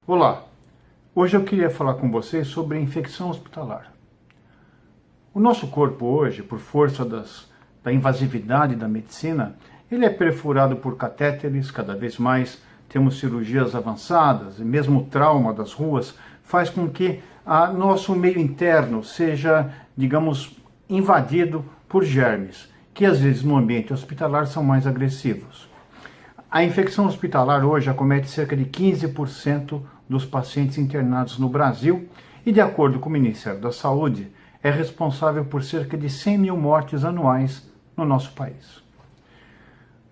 Olá, hoje eu queria falar com vocês sobre infecção hospitalar. O nosso corpo hoje, por força da invasividade da medicina, ele é perfurado por catéteres, cada vez mais temos cirurgias avançadas, e mesmo o trauma das ruas faz com que nosso meio interno seja, digamos, invadido por germes, que às vezes no ambiente hospitalar são mais agressivos. A infecção hospitalar hoje acomete cerca de 15% dos pacientes internados no Brasil e, de acordo com o Ministério da Saúde, é responsável por cerca de 100 mil mortes anuais no nosso país.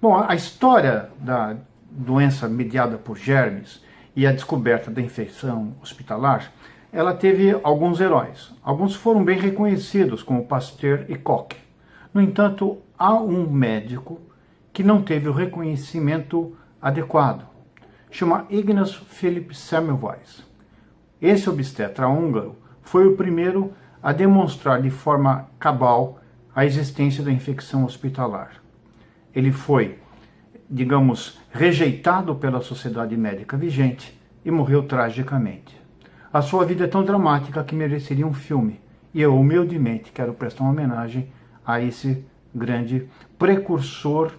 Bom, a história da doença mediada por germes e a descoberta da infecção hospitalar, ela teve alguns heróis. Alguns foram bem reconhecidos, como Pasteur e Koch. No entanto, há um médico que não teve o reconhecimento adequado. Chama Ignaz Philipp Semmelweis. Esse obstetra húngaro foi o primeiro a demonstrar de forma cabal a existência da infecção hospitalar. Ele foi, digamos, rejeitado pela sociedade médica vigente e morreu tragicamente. A sua vida é tão dramática que mereceria um filme, e eu humildemente quero prestar uma homenagem a esse grande precursor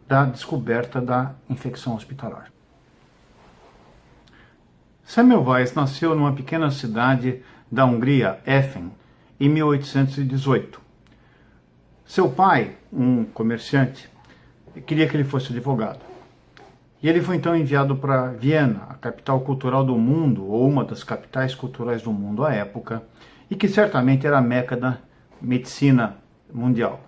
da descoberta da infecção hospitalar. Semmelweis nasceu numa pequena cidade da Hungria, Effen, em 1818. Seu pai, um comerciante, queria que ele fosse advogado. E ele foi então enviado para Viena, a capital cultural do mundo, ou uma das capitais culturais do mundo à época, e que certamente era a meca da medicina mundial.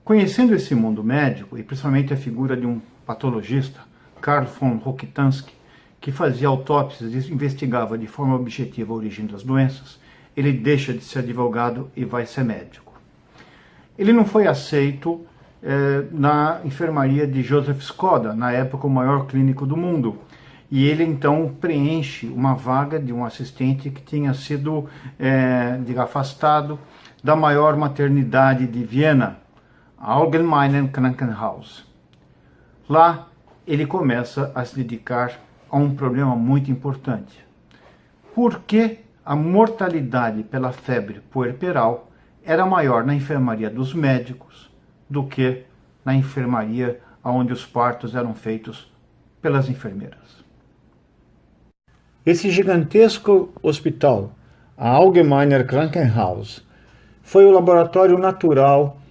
Conhecendo esse mundo médico, e principalmente a figura de um patologista, Karl von Rokitansky, que fazia autópsias e investigava de forma objetiva a origem das doenças, ele deixa de ser advogado e vai ser médico. Ele não foi aceito na enfermaria de Joseph Skoda, na época o maior clínico do mundo, e ele então preenche uma vaga de um assistente que tinha sido afastado da maior maternidade de Viena, Allgemeines Krankenhaus. Lá ele começa a se dedicar a um problema muito importante. Por que a mortalidade pela febre puerperal era maior na enfermaria dos médicos do que na enfermaria onde os partos eram feitos pelas enfermeiras? Esse gigantesco hospital, a Allgemeines Krankenhaus, foi o laboratório natural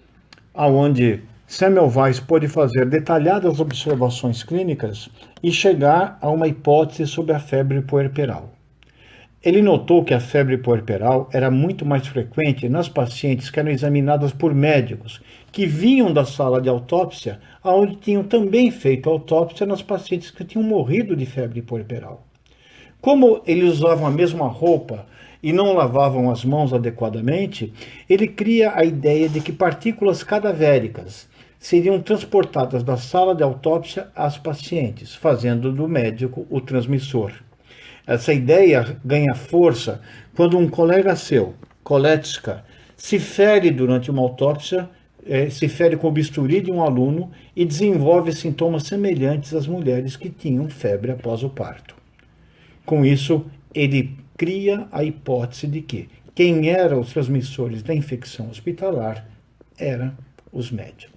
onde Semmelweis pôde fazer detalhadas observações clínicas e chegar a uma hipótese sobre a febre puerperal. Ele notou que a febre puerperal era muito mais frequente nas pacientes que eram examinadas por médicos, que vinham da sala de autópsia, onde tinham também feito autópsia nas pacientes que tinham morrido de febre puerperal. Como eles usavam a mesma roupa e não lavavam as mãos adequadamente, ele cria a ideia de que partículas cadavéricas seriam transportadas da sala de autópsia às pacientes, fazendo do médico o transmissor. Essa ideia ganha força quando um colega seu, Kolecka, se fere durante uma autópsia, se fere com o bisturi de um aluno e desenvolve sintomas semelhantes às mulheres que tinham febre após o parto. Com isso, ele cria a hipótese de que quem eram os transmissores da infecção hospitalar eram os médicos.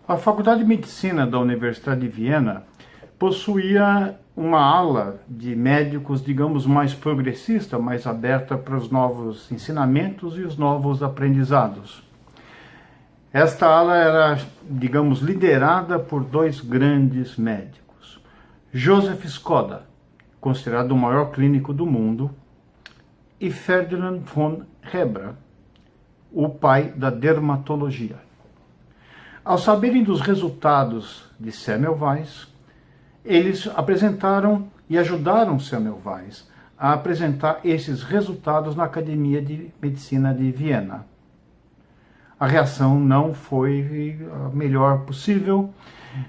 A Faculdade de Medicina da Universidade de Viena possuía uma ala de médicos, digamos, mais progressista, mais aberta para os novos ensinamentos e os novos aprendizados. Esta ala era, digamos, liderada por dois grandes médicos. Joseph Skoda, considerado o maior clínico do mundo, e Ferdinand von Hebra, o pai da dermatologia. Ao saberem dos resultados de Semmelweis, eles apresentaram e ajudaram Semmelweis a apresentar esses resultados na Academia de Medicina de Viena. A reação não foi a melhor possível.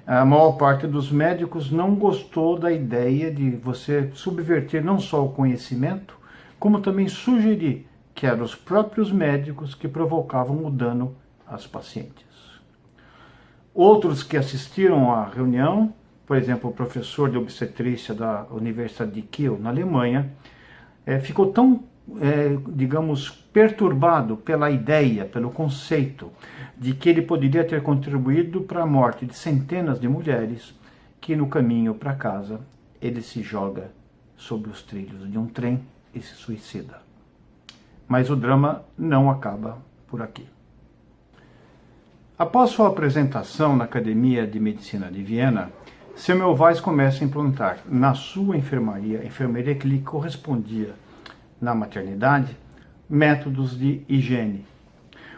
A maior parte dos médicos não gostou da ideia de você subverter não só o conhecimento, como também sugerir que eram os próprios médicos que provocavam o dano às pacientes. Outros que assistiram à reunião por exemplo, o professor de obstetrícia da Universidade de Kiel, na Alemanha, ficou tão, digamos, perturbado pela ideia, pelo conceito de que ele poderia ter contribuído para a morte de centenas de mulheres, que no caminho para casa ele se joga sobre os trilhos de um trem e se suicida. Mas o drama não acaba por aqui. Após sua apresentação na Academia de Medicina de Viena, Semmelweis começa a implantar na sua enfermaria, a enfermaria que lhe correspondia na maternidade, métodos de higiene.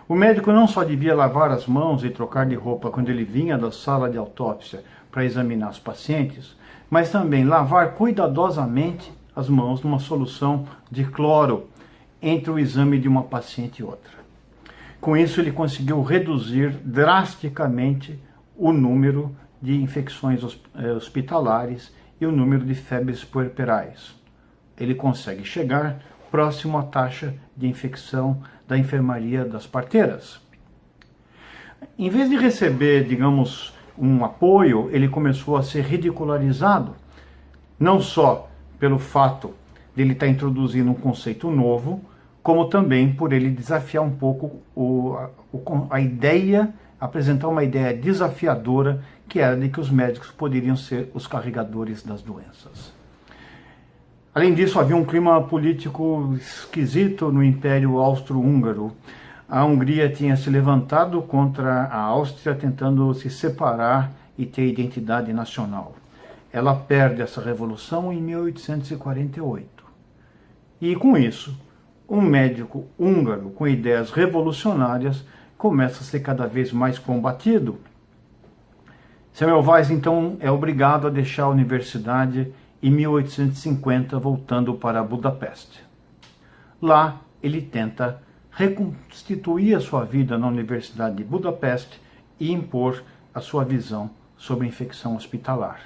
O médico não só devia lavar as mãos e trocar de roupa quando ele vinha da sala de autópsia para examinar os pacientes, mas também lavar cuidadosamente as mãos numa solução de cloro entre o exame de uma paciente e outra. Com isso, ele conseguiu reduzir drasticamente o número de infecções hospitalares e o número de febres puerperais. Ele consegue chegar próximo à taxa de infecção da enfermaria das parteiras. Em vez de receber, digamos, um apoio, ele começou a ser ridicularizado, não só pelo fato de ele estar introduzindo um conceito novo, como também por ele desafiar um pouco a ideia, apresentar uma ideia desafiadora, que era de que os médicos poderiam ser os carregadores das doenças. Além disso, havia um clima político esquisito no Império Austro-Húngaro. A Hungria tinha se levantado contra a Áustria, tentando se separar e ter identidade nacional. Ela perde essa revolução em 1848. E com isso, um médico húngaro com ideias revolucionárias começa a ser cada vez mais combatido. Semmelweis, então, é obrigado a deixar a universidade em 1850, voltando para Budapeste. Lá, ele tenta reconstituir a sua vida na Universidade de Budapeste e impor a sua visão sobre a infecção hospitalar.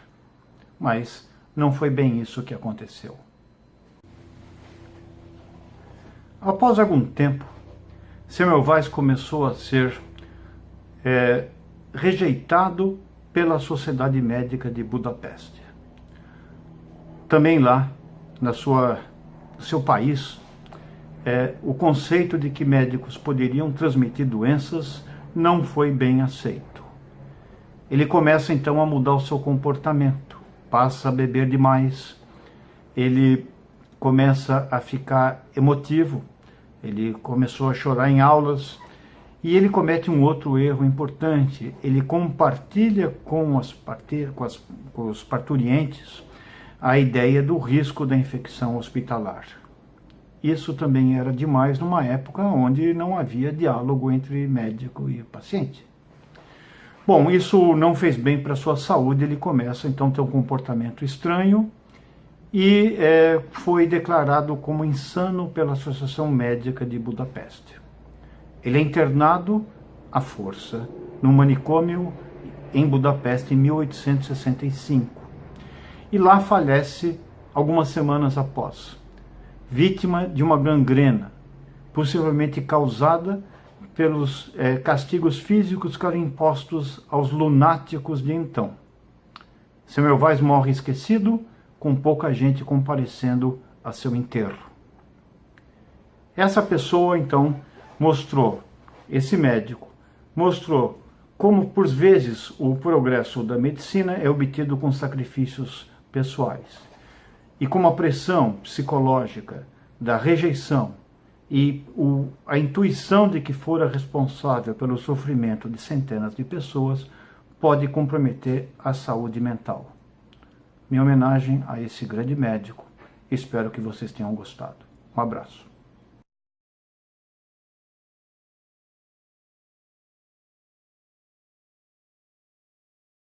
Mas não foi bem isso que aconteceu. Após algum tempo, Semmelweis começou a ser rejeitado pela Sociedade Médica de Budapeste. Também lá, no seu país, o conceito de que médicos poderiam transmitir doenças não foi bem aceito. Ele começa então a mudar o seu comportamento, passa a beber demais, ele começa a ficar emotivo, ele começou a chorar em aulas e ele comete um outro erro importante. Ele compartilha com os parturientes a ideia do risco da infecção hospitalar. Isso também era demais numa época onde não havia diálogo entre médico e paciente. Bom, isso não fez bem para a sua saúde, ele começa então a ter um comportamento estranho e foi declarado como insano pela Associação Médica de Budapeste. Ele é internado à força no manicômio em Budapeste em 1865 e lá falece algumas semanas após, vítima de uma gangrena, possivelmente causada pelos castigos físicos que eram impostos aos lunáticos de então. Semmelweis morre esquecido, com pouca gente comparecendo a seu enterro. Essa pessoa, então, esse médico, mostrou como, por vezes, o progresso da medicina é obtido com sacrifícios pessoais. E como a pressão psicológica da rejeição e a intuição de que fora responsável pelo sofrimento de centenas de pessoas pode comprometer a saúde mental. Minha homenagem a esse grande médico. Espero que vocês tenham gostado. Um abraço.